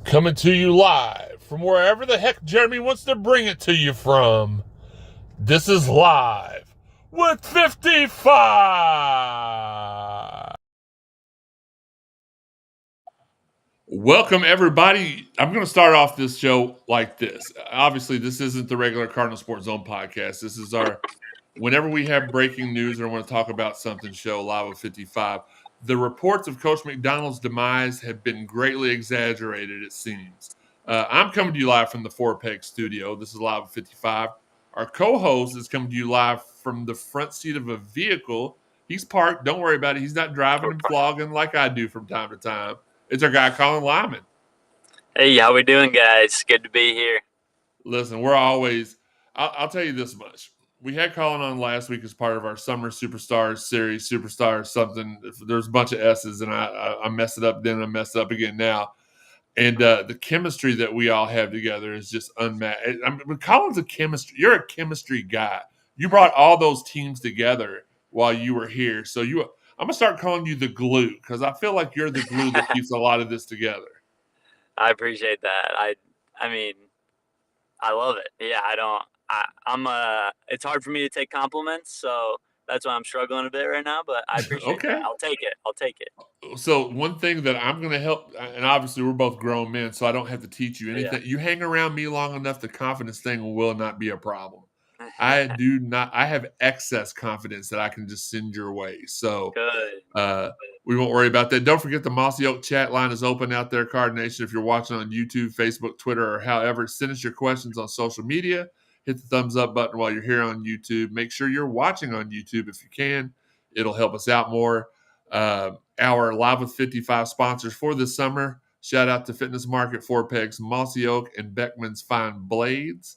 Coming to you live from wherever the heck Jeremy wants to bring it to you from. This is Live with 55. Welcome, everybody. I'm going to start off this show like this. Obviously, this isn't the regular Cardinal Sports Zone podcast. This is our, whenever we have breaking news or want to talk about something, show Live with 55. The reports of Coach McDonald's demise have been greatly exaggerated, it seems. I'm coming to you live from the Four Peg studio. This is Live with 55. Our co-host is coming to you live from the front seat of a vehicle. He's parked. Don't worry about it. He's not driving and vlogging like I do from time to time. It's our guy, Colin Lyman. Hey, how we doing, guys? Good to be here. Listen, we're always – I'll tell you this much. We had Colin on last week as part of our Summer Superstars series, Superstars something. There's a bunch of S's, and I messed it up then. I messed it up again now. And the chemistry that we all have together is just unmatched. I mean, Colin's a chemistry – you're a chemistry guy. You brought all those teams together while you were here. So I'm going to start calling you the glue because I feel like you're the glue that keeps a lot of this together. I appreciate that. I mean, I love it. Yeah, it's hard for me to take compliments, so that's why I'm struggling a bit right now, but I appreciate that. I'll take it. So one thing that I'm going to help, and obviously we're both grown men, so I don't have to teach you anything. Yeah. You hang around me long enough, the confidence thing will not be a problem. I have excess confidence that I can just send your way. So good. We won't worry about that. Don't forget the Mossy Oak chat line is open out there, Card Nation. If you're watching on YouTube, Facebook, Twitter, or however, send us your questions on social media. Hit the thumbs up button while you're here on YouTube. Make sure you're watching on YouTube if you can. It'll help us out more. Our Live with 55 sponsors for this summer. Shout out to Fitness Market, Four Pegs, Mossy Oak, and Beckman's Fine Blades.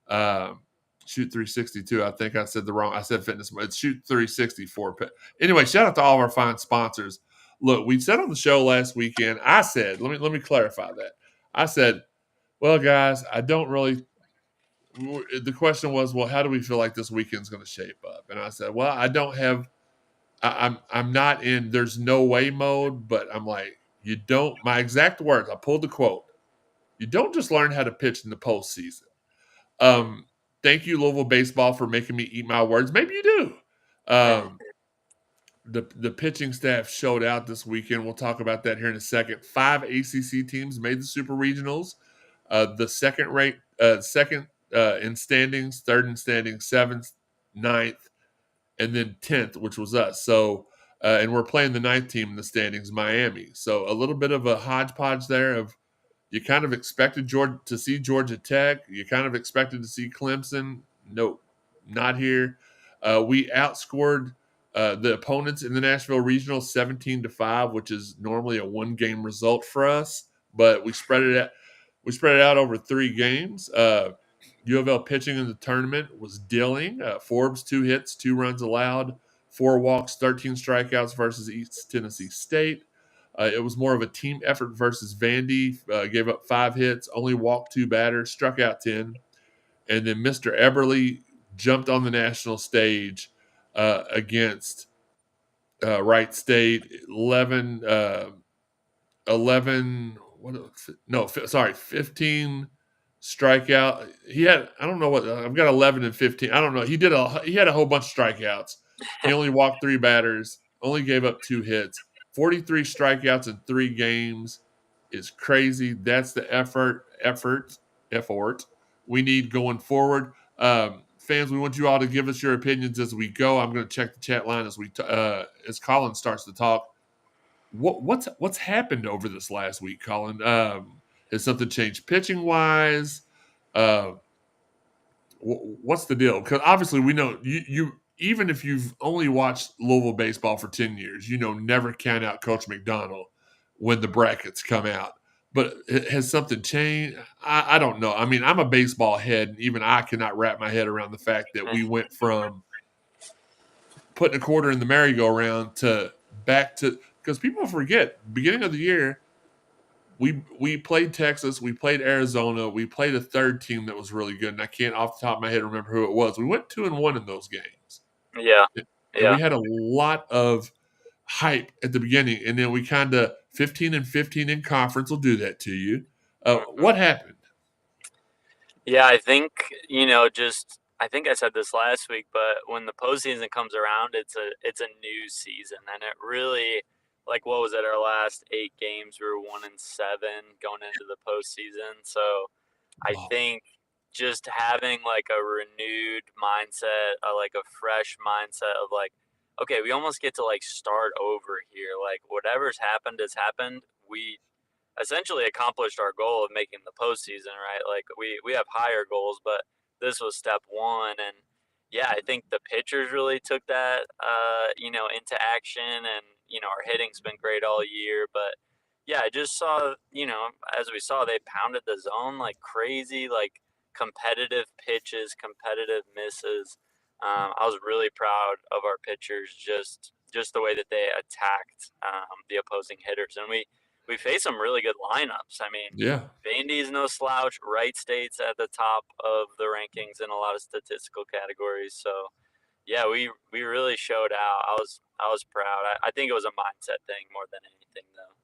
Shoot 362. I think I said I said Fitness. It's Shoot 364. Anyway, shout out to all of our fine sponsors. Look, we said on the show last weekend, I said, let me clarify that. I said, well, guys, I don't really. The question was, well, how do we feel like this weekend's going to shape up? And I said, well, I don't have. I'm not in there's no way mode, but I'm like, you don't. My exact words. I pulled the quote. You don't just learn how to pitch in the postseason. Thank you, Louisville baseball, for making me eat my words. Maybe you do. The pitching staff showed out this weekend. We'll talk about that here in a second. 5 ACC teams made the Super Regionals. The second in standings, third in standings, 7th, 9th, and then 10th, which was us. So, and we're playing the 9th team in the standings, Miami. So a little bit of a hodgepodge there of you kind of expected to see Georgia Tech. You kind of expected to see Clemson. Nope, not here. We outscored the opponents in the Nashville Regional 17-5, which is normally a one-game result for us, but we spread it out. We spread it out over 3 games. U of L pitching in the tournament was Dilling. Forbes, 2 hits, 2 runs allowed, 4 walks, 13 strikeouts versus East Tennessee State. It was more of a team effort versus Vandy. Gave up 5 hits, only walked 2 batters, struck out 10. And then Mr. Eberly jumped on the national stage against Wright State. 15 strikeout. He had, I don't know what, I've got 11 and 15. I don't know. He had a whole bunch of strikeouts. He only walked 3 batters, only gave up 2 hits. 43 strikeouts in 3 games is crazy. That's the effort we need going forward. Fans, we want you all to give us your opinions as we go. I'm going to check the chat line as as Colin starts to talk. What's happened over this last week, Colin? Has something changed pitching wise? What's the deal? Because obviously we know you even if you've only watched Louisville baseball for 10 years, never count out Coach McDonald when the brackets come out. But has something changed? I don't know. I mean, I'm a baseball head, and even I cannot wrap my head around the fact that we went from putting a quarter in the merry-go-round to back to – because people forget, beginning of the year, we played Texas, we played Arizona, we played a third team that was really good, and I can't off the top of my head remember who it was. We went 2-1 in those games. Yeah. And we had a lot of hype at the beginning, and then we kind of 15-15 in conference will do that to you. Mhm. What happened? Yeah, I think, I think I said this last week, but when the postseason comes around, it's a new season, and it really, like, what was it? Our last 8 games, we were 1-7 going into the postseason. So I Oh, think just having like a renewed mindset, like a fresh mindset of like, okay, we almost get to like start over here. Like whatever's happened has happened. We essentially accomplished our goal of making the postseason, right? Like we have higher goals, but this was step one. And yeah, I think the pitchers really took that, into action, and our hitting's been great all year, but yeah, I just saw, as we saw, they pounded the zone like crazy, like competitive pitches, competitive misses. I was really proud of our pitchers, just the way that they attacked the opposing hitters, and we faced some really good lineups. I mean, yeah. Vandy's no slouch. Wright State's at the top of the rankings in a lot of statistical categories. So yeah, we really showed out. I was proud. I think it was a mindset thing more than anything, though.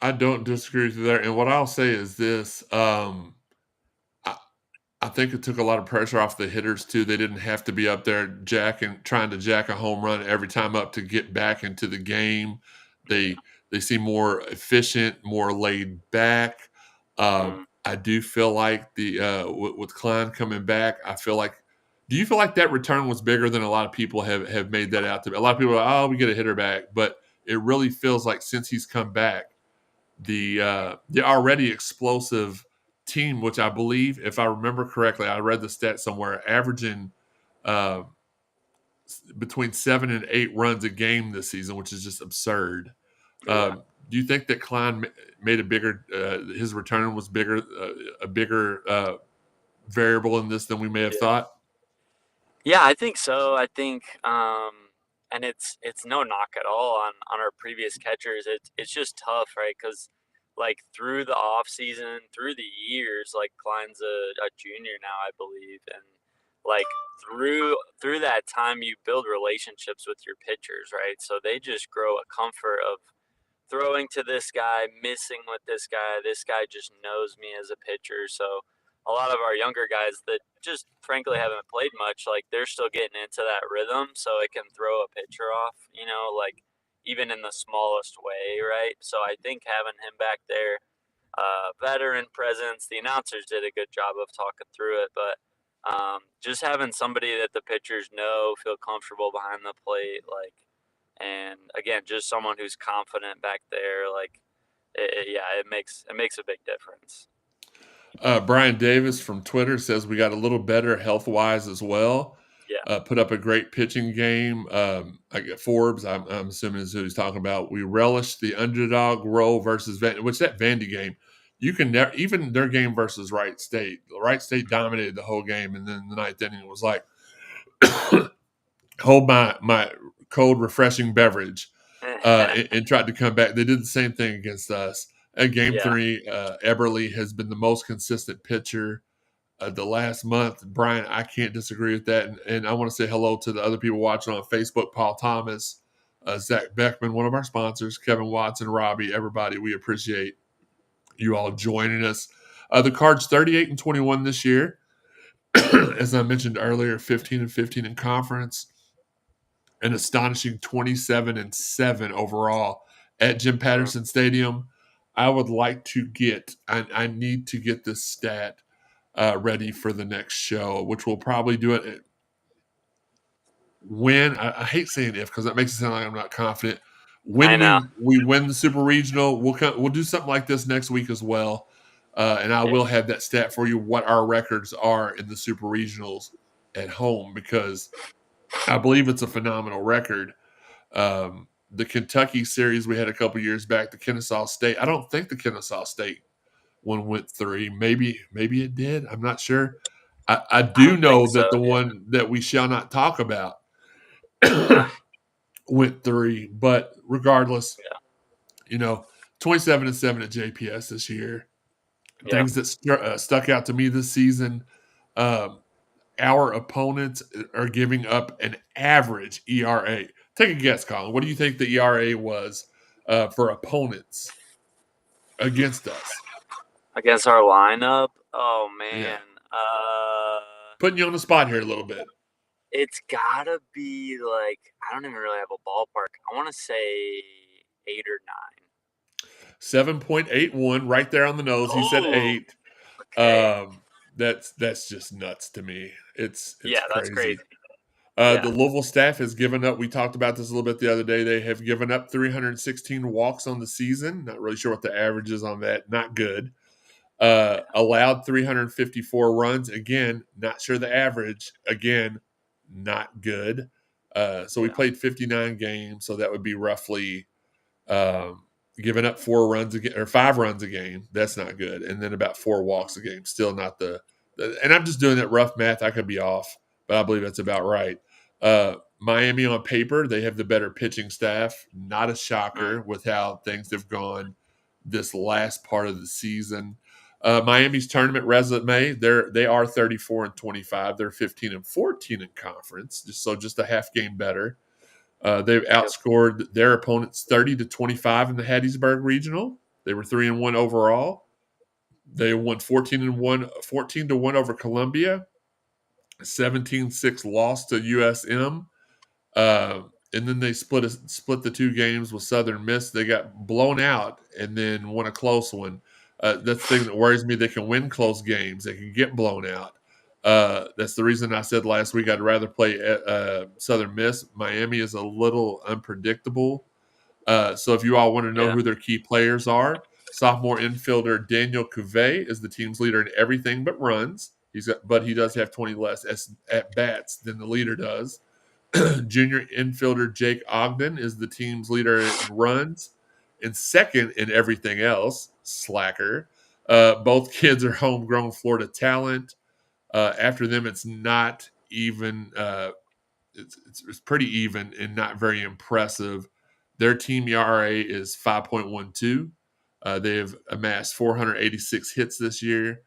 I don't disagree with you there. And what I'll say is this: I, I think it took a lot of pressure off the hitters too. They didn't have to be up there trying to jack a home run every time up to get back into the game. They seem more efficient, more laid back. Mm. I do feel like with Klein coming back, I feel like. Do you feel like that return was bigger than a lot of people have made that out to be? A lot of people are, oh, we get a hitter back, but it really feels like since he's come back, the already explosive team, which I believe, if I remember correctly, I read the stat somewhere, averaging uh, between 7 and 8 runs a game this season, which is just absurd. Yeah. Do you think that Klein made a bigger, his return was bigger, a bigger variable in this than we may have Yeah. thought? Yeah, I think so. I think, and it's no knock at all on our previous catchers. It's just tough, right? Because like through the off season, through the years, like Klein's a junior now, I believe, and like through that time, you build relationships with your pitchers, right? So they just grow a comfort of throwing to this guy, missing with this guy. This guy just knows me as a pitcher. So a lot of our younger guys that just frankly haven't played much, like they're still getting into that rhythm so it can throw a pitcher off, like even in the smallest way, right? So I think having him back there, veteran presence, the announcers did a good job of talking through it, but just having somebody that the pitchers know, feel comfortable behind the plate, like, and again, just someone who's confident back there, like, yeah, it makes a big difference. Brian Davis from Twitter says we got a little better health wise as well. Yeah, Put up a great pitching game. I get Forbes. I'm assuming is who he's talking about. We relished the underdog role versus which that Vandy game. You can never even their game versus Wright State. Wright State dominated the whole game, and then the ninth inning was like, hold my cold refreshing beverage, and tried to come back. They did the same thing against us. At game yeah, three, Eberle has been the most consistent pitcher the last month. Brian, I can't disagree with that. And I want to say hello to the other people watching on Facebook, Paul Thomas, Zach Beckman, one of our sponsors, Kevin Watson, Robbie, everybody. We appreciate you all joining us. The Cards 38-21 this year. As I mentioned earlier, 15-15 in conference, an astonishing 27-7 overall at Jim mm, Patterson Stadium. I would like to I need to get this stat ready for the next show, which we'll probably do it when. I hate saying if because that makes it sound like I'm not confident. I When know. we win the super regional, we'll do something like this next week as well, and I Yeah, will have that stat for you what our records are in the super regionals at home because I believe it's a phenomenal record. The Kentucky series we had a couple years back, the Kennesaw State. I don't think the Kennesaw State one went 3. Maybe it did. I'm not sure. I I do don't think know so. that the Yeah, one that we shall not talk about went 3. But regardless, yeah, 27-7 at JPS this year. yeah. Things that stuck out to me this season. Um, our opponents are giving up an average ERA. Take a guess, Colin. What do you think the ERA was for opponents against us? Against our lineup? Oh Yeah. man. Putting you on the spot here a little bit. It's gotta be like, I don't even really have a ballpark. I want to say 8 or 9. 7.81, right there on the nose. He said Oh, 8. okay. That's just nuts to me. It's Yeah, that's crazy. crazy. Yeah. The Louisville staff has given up. We talked about this a little bit the other day. They have given up 316 walks on the season. Not really sure what the average is on that. Not good. Allowed 354 runs. Again, not sure the average. Again, not good. So we Yeah. played 59 games. So that would be roughly um, giving up 4 runs a game or 5 runs a game. That's not good. And then about 4 walks a game. Still not the. And I'm just doing that rough math. I could be off, but I believe that's about right. Miami on paper, they have the better pitching staff. Not a Mm, shocker with how things have gone this last part of the season. Miami's tournament resume, they are 34-25. They're 15-14 in conference, just a half game better. They've yep. outscored their opponents 30-25 in the Hattiesburg Regional. They were 3-1 overall. They won 14-1 over Columbia. 17-6 loss to USM. And then they split the 2 games with Southern Miss. They got blown out and then won a close one. That's the thing that worries me. They can win close games. They can get blown out. That's the reason I said last week I'd rather play Southern Miss. Miami is a little unpredictable. So if you all want to know Yeah. who their key players are, sophomore infielder Daniel Cuvée is the team's leader in everything but runs. But he does have 20 less at bats than the leader does. Junior infielder Jake Ogden is the team's leader in runs and second in everything else. Slacker. Both kids are homegrown Florida talent. After them, it's not even. It's pretty even and not very impressive. Their team ERA is 5.12. They have amassed 486 hits this year,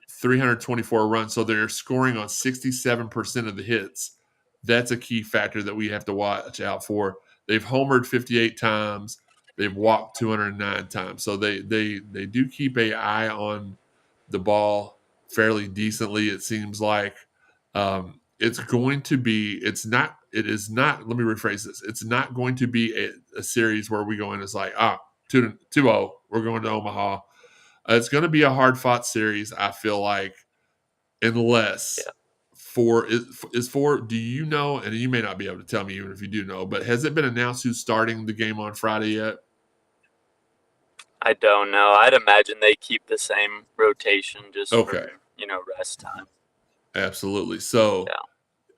324 runs. So they're scoring on 67% of the hits. That's a key factor that we have to watch out for. They've homered 58 times. They've walked 209 times. So they do keep a eye on the ball fairly decently. It seems like it's going to be. It's not. It is not. Let me rephrase this. It's not going to be a series where we go in as like 2-0. We're going to Omaha. It's going to be a hard fought series. I feel like unless Yeah. for is for. Do you know? And you may not be able to tell me even if you do know. But has it been announced who's starting the game on Friday yet? I don't know. I'd imagine they keep the same rotation just Okay, for, rest time. absolutely. So Yeah.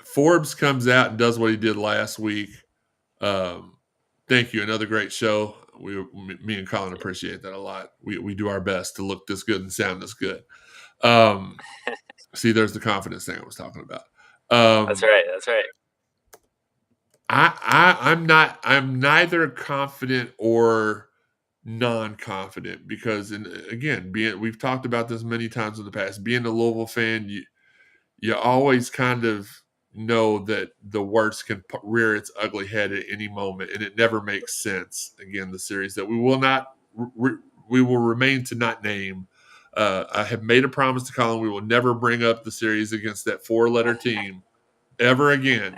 Forbes comes out and does what he did last week. Um, thank you. Another great show. Me and Colin appreciate that a lot. We do our best to look this good and sound this good. Um, see, there's the confidence thing I was talking about. That's Um, right. That's right. I'm neither confident or non-confident because, and again, we've talked about this many times in the past. Being a Louisville fan, you always kind of know that the worst can rear its ugly head at any moment, and it never makes sense. Again, the series that we will not, we will remain to not name. I have made a promise to Colin we will never bring up the series against that 4-letter team ever again.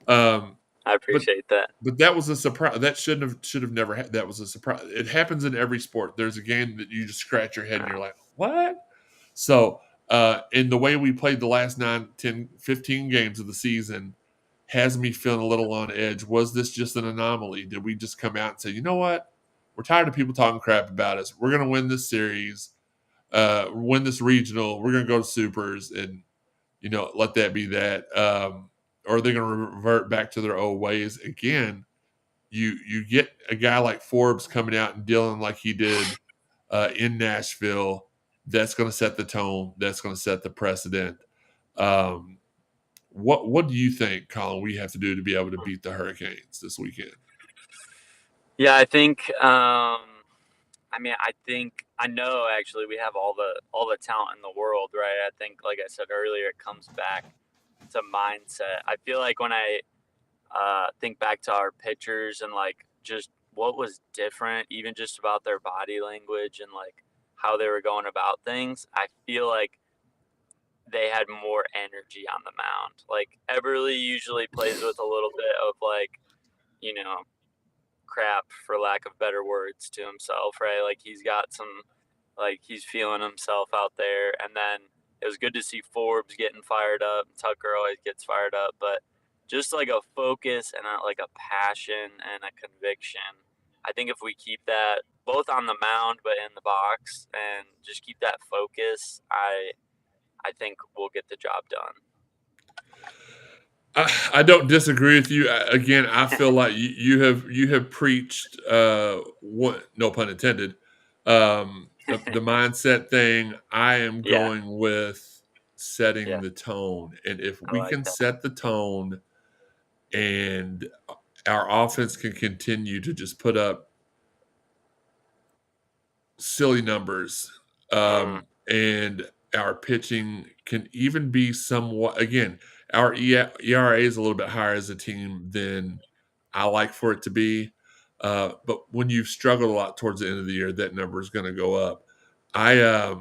Um, I but appreciate that. but that was a surprise. That should have never. That was a surprise. It happens in every sport. There's a game that you just scratch your head and you're like, what? So, in the way we played the last 9, 10, 15 games of the season has me feeling a little on edge. Was this just an anomaly? Did we just come out and say, you know what? We're tired of people talking crap about us. We're going to win this series, win this regional. We're going to go to supers and, let that be that. Or are they going to revert back to their old ways again? You get a guy like Forbes coming out and dealing like he did in Nashville. That's going to set the tone. That's going to set the precedent. Um, what do you think, Colin? We have to do to be able to beat the Hurricanes this weekend? Yeah, I think. I know actually we have all the talent in the world, right? I think, like I said earlier, it comes back to mindset. I feel like when I think back to our pitchers and like just what was different, even just about their body language and like how they were going about things, I feel like they had more energy on the mound. Like Eberle usually plays with a little bit of like, you know, crap for lack of better words to himself, right? Like he's got some like he's feeling himself out there. And then it was good to see Forbes getting fired up. Tucker always gets fired up, but just like a focus and like a passion and a conviction. I think if we keep that both on the mound but in the box and just keep that focus, I think we'll get the job done. I don't disagree with you. Again, I feel like you have preached what, no pun intended, the mindset thing. I am Yeah, going with setting yeah, the tone, and if I we like can that. set the tone, and our offense can continue to just put up silly numbers, Mm, and our pitching can even be somewhat. Again, our ERA is a little bit higher as a team than I like for it to be. But when you've struggled a lot towards the end of the year, that number is going to go up. I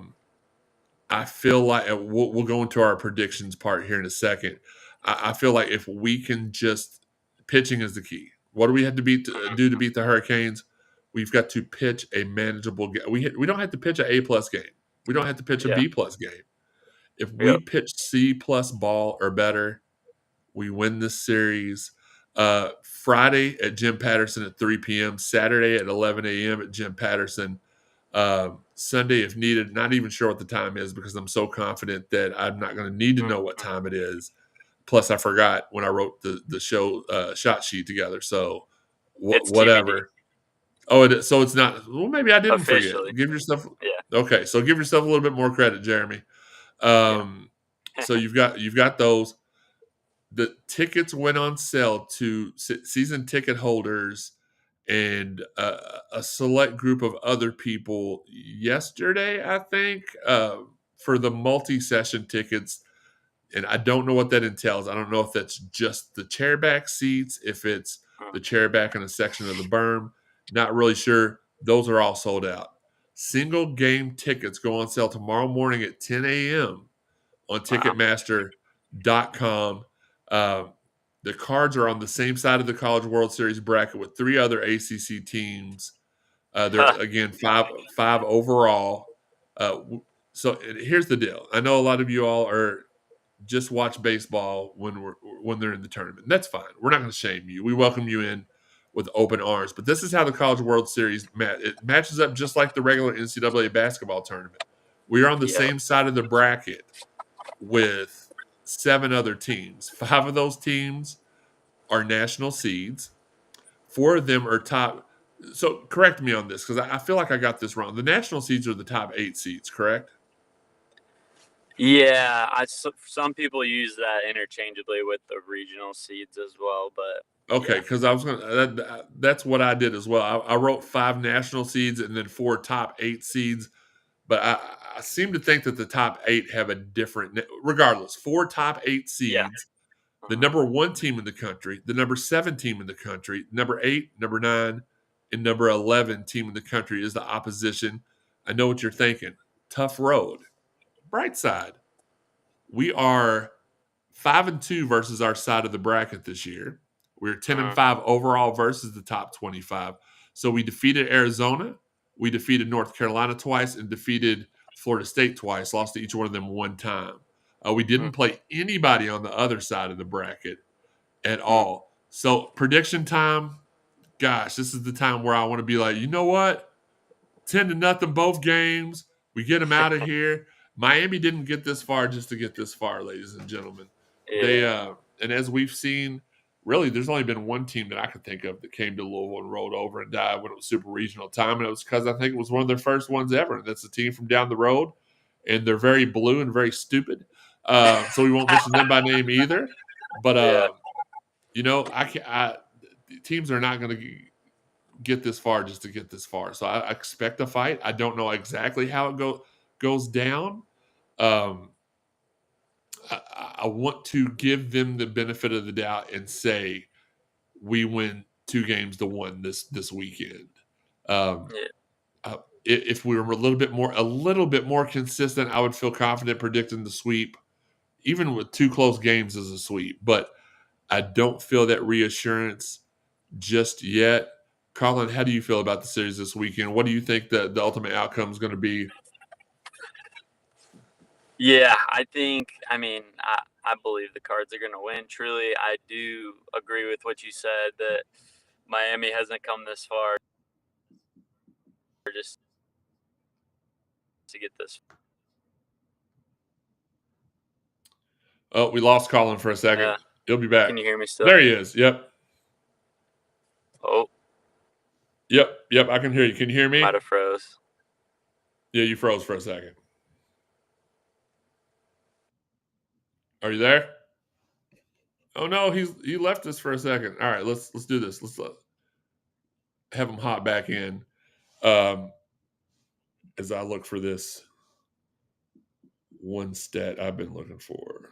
I feel like we'll go into our predictions part here in a second. I feel like if we can just pitching is the key. What do we have to do to beat the Hurricanes? We've got to pitch a manageable game. We don't have to pitch an A+ game. We don't have to pitch a yeah, B+ game. If we yep. pitch C+ ball or better, we win this series. Friday at Jim Patterson at 3 p.m. Saturday at 11 a.m. at Jim Patterson. Sunday, if needed, not even sure what the time is because I'm so confident that I'm not going to need to know what Mm-hmm. time it is. Plus, I forgot when I wrote the show shot sheet together. So, It's TBD whatever. Oh, it is. So it's not. Well, maybe I didn't forget. officially. Give yourself. Yeah, Okay, so give yourself a little bit more credit, Jeremy. yeah. Um, so you've got those. The tickets went on sale to season ticket holders and a select group of other people yesterday, I think, for the multi-session tickets. And I don't know what that entails. I don't know if that's just the chairback seats, if it's Mm, the chairback in a section of the berm. Not really sure. Those are all sold out. Single game tickets go on sale tomorrow morning at 10 a.m. on wow. Ticketmaster.com. Uh, the Cards are on the same side of the College World Series bracket with three other ACC teams. They're again five overall. So here's the deal. I know a lot of you all are just watch baseball when they're in the tournament. That's fine. We're not going to shame you. We welcome you in with open arms. But this is how the College World Series it matches up just like the regular NCAA basketball tournament. We are on the Yeah. same side of the bracket with 7 other teams. 5 of those teams are national seeds. 4 of them are top. So correct me on this because I feel like I got this wrong. The national seeds are the top 8 seeds, correct? Yeah, some people use that interchangeably with the regional seeds as well, but Okay, yeah, because I was gonna. That's what I did as well. I wrote 5 national seeds and then 4 top 8 seeds, but I seem to think that the top 8 have a different. Regardless, 4 top 8 yeah, seeds. The uh number 1 team in the country, the number 7 team in the country, number 8, number 9, and number 11 team in the country is the opposition. I know what you're thinking. Tough road. Bright side. We are 5-2 versus our side of the bracket this year. We're 10-5 overall versus the top 25. So we defeated Arizona, we defeated North Carolina twice, and defeated Florida State twice. Lost to each one of them one time. We didn't play anybody on the other side of the bracket at all. So prediction time. Gosh, this is the time where I want to be like, you know what? 10-0 both games. We get them out of here. Miami didn't get this far just to get this far, ladies and gentlemen. They yeah, and as we've seen, really, there's only been one team that I could think of that came to Louisville and rolled over and died when it was super regional time, and it was because I think it was one of their first ones ever. And that's a team from down the road, and they're very blue and very stupid. So we won't mention them by name either. But yeah. you know, teams are not going to get this far just to get this far. So I expect a fight. I don't know exactly how it goes down. Um, I want to give them the benefit of the doubt and say we win 2 games to 1 this weekend. Um, Yeah. if we were a little bit more consistent, I would feel confident predicting the sweep. Even with 2 close games as a sweep, but I don't feel that reassurance just yet. Colin, how do you feel about the series this weekend? What do you think the ultimate outcome is going to be? Yeah, I believe the Cards are going to win. Truly, I do agree with what you said that Miami hasn't come this far just to get this. Oh, we lost Colin for a second. Yeah. He'll be back. Can you hear me still? There he is. Yep. Oh, Yep. I can hear you. Can you hear me? might have froze. Yeah, you froze for a second. Are you there? Oh no, he left us for a second. All right, let's do this. Let's have him hop back in. As I look for this one stat I've been looking for.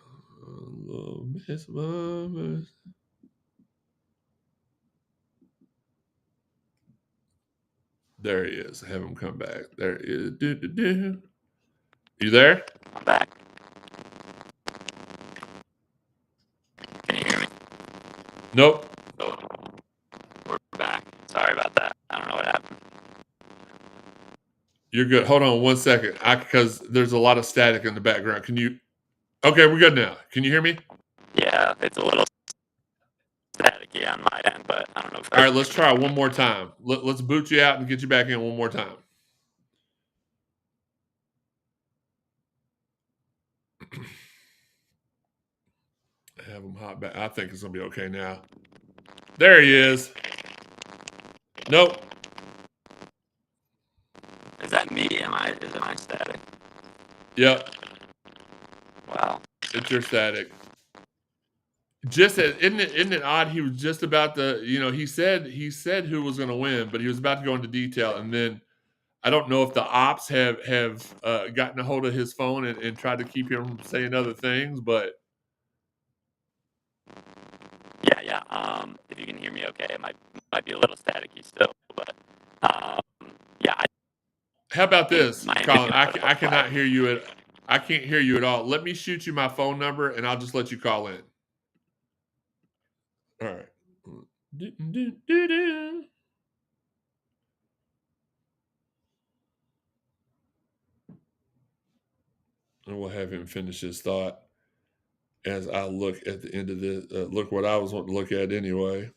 There he is. Have him come back. There he is. You there? I'm back. Can you hear me? Nope. Oh, we're back. Sorry about that. I don't know what happened. You're good. Hold on one second. Because there's a lot of static in the background. Can you? Okay, we're good now. Can you hear me? Yeah, it's a little staticky on my end, but I don't know if. All right, let's try one more time. Let's boot you out and get you back in one more time. Have him hop back. I think it's gonna be okay now. There he is. Nope. Is that me? Is it static? Yep. Wow. It's your static. Isn't it odd? He was just about to, he said who was going to win, but he was about to go into detail, and then I don't know if the ops have gotten a hold of his phone and tried to keep him from saying other things, but yeah. If you can hear me, okay, it might be a little staticky still, but yeah. How about this, Colin? I cannot hear you I can't hear you at all. Let me shoot you my phone number, and I'll just let you call in. All right. And we'll have him finish his thought as I look at the end of this. Look what I was wanting to look at anyway.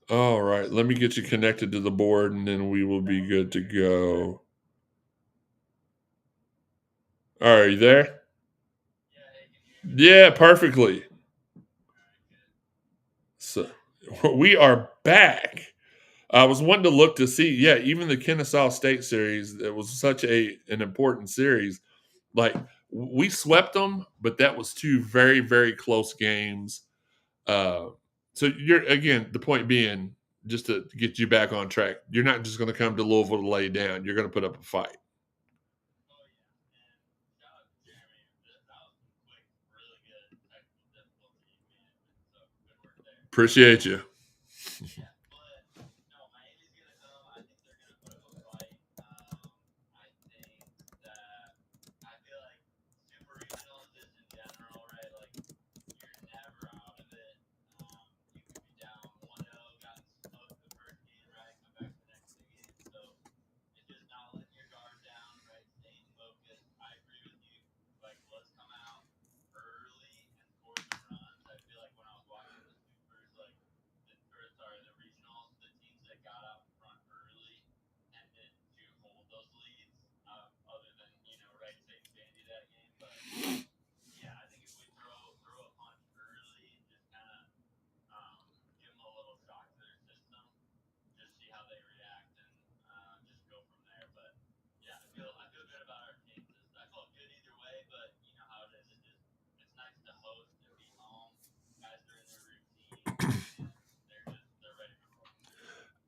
All right. Let me get you connected to the board, and then we will be good to go. All right. Are you there? Yeah, perfectly. So we are back. I was wanting to look to see, even the Kennesaw State series, it was such an important series. Like, we swept them, but that was 2 very, very close games. So the point being, just to get you back on track, you're not just going to come to Louisville to lay down. You're going to put up a fight. Appreciate you.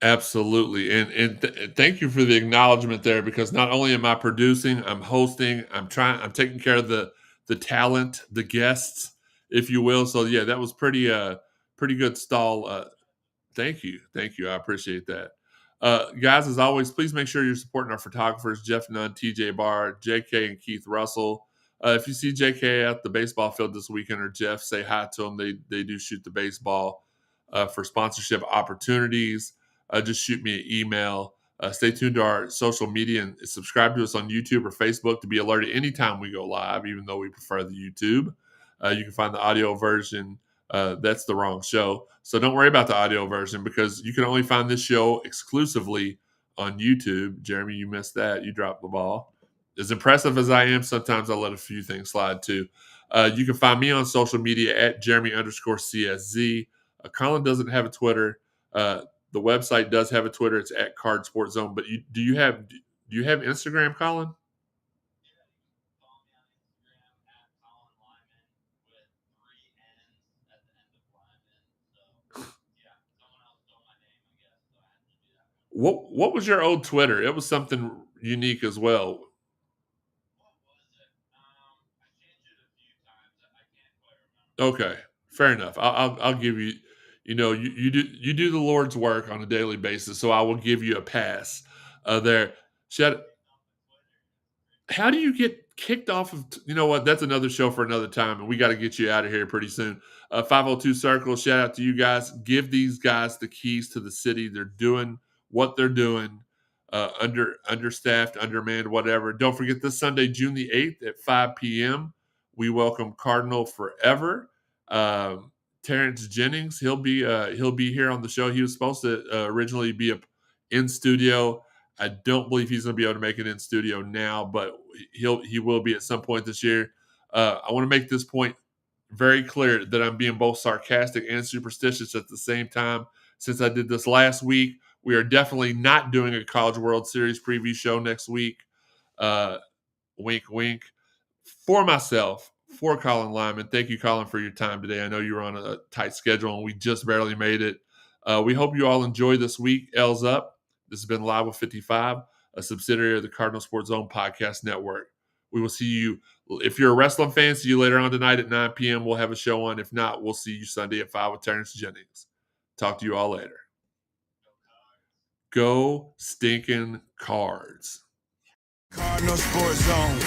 Absolutely, and thank you for the acknowledgement there, because not only am I producing, I'm hosting, I'm taking care of the talent, the guests, if you will. So yeah, that was pretty good stall Thank you. I appreciate that. Guys, as always, please make sure you're supporting our photographers, Jeff Nunn, TJ Barr, JK, and Keith Russell. If you see JK at the baseball field this weekend or Jeff, say hi to them. They do shoot the baseball. For sponsorship opportunities, just shoot me an email. Stay tuned to our social media and subscribe to us on YouTube or Facebook to be alerted anytime we go live, even though we prefer the YouTube. You can find the audio version. That's the wrong show. So don't worry about the audio version because you can only find this show exclusively on YouTube. Jeremy, you missed that. You dropped the ball. As impressive as I am, sometimes I let a few things slide too. You can find me on social media at Jeremy_CSZ. Colin doesn't have a Twitter. The website does have a Twitter. It's at Card Sports Zone. But do you have Instagram, Colin? What was your old Twitter? It was something unique as well. Okay, fair enough. I'll give you. You do the Lord's work on a daily basis, so I will give you a pass. There, how do you get kicked off of? You know what? That's another show for another time, and we got to get you out of here pretty soon. 502 Circle. Shout out to you guys. Give these guys the keys to the city. They're doing what they're doing. Understaffed, undermanned, whatever. Don't forget this Sunday, June the 8th at 5 p.m. We welcome Cardinal Forever. Terrence Jennings, he'll be here on the show. He was supposed to originally be in studio. I don't believe he's going to be able to make it in studio now, but he will be at some point this year. I want to make this point very clear that I'm being both sarcastic and superstitious at the same time. Since I did this last week, we are definitely not doing a College World Series preview show next week. Wink, wink. For myself, for Colin Lyman, thank you, Colin, for your time today. I know you were on a tight schedule, and we just barely made it. We hope you all enjoy this week. L's up. This has been Live with 55, a subsidiary of the Cardinal Sports Zone Podcast Network. We will see you. If you're a wrestling fan, see you later on tonight at 9 p.m. We'll have a show on. If not, we'll see you Sunday at 5 with Terrence Jennings. Talk to you all later. Go stinking Cards. Cardinal Sports Zone.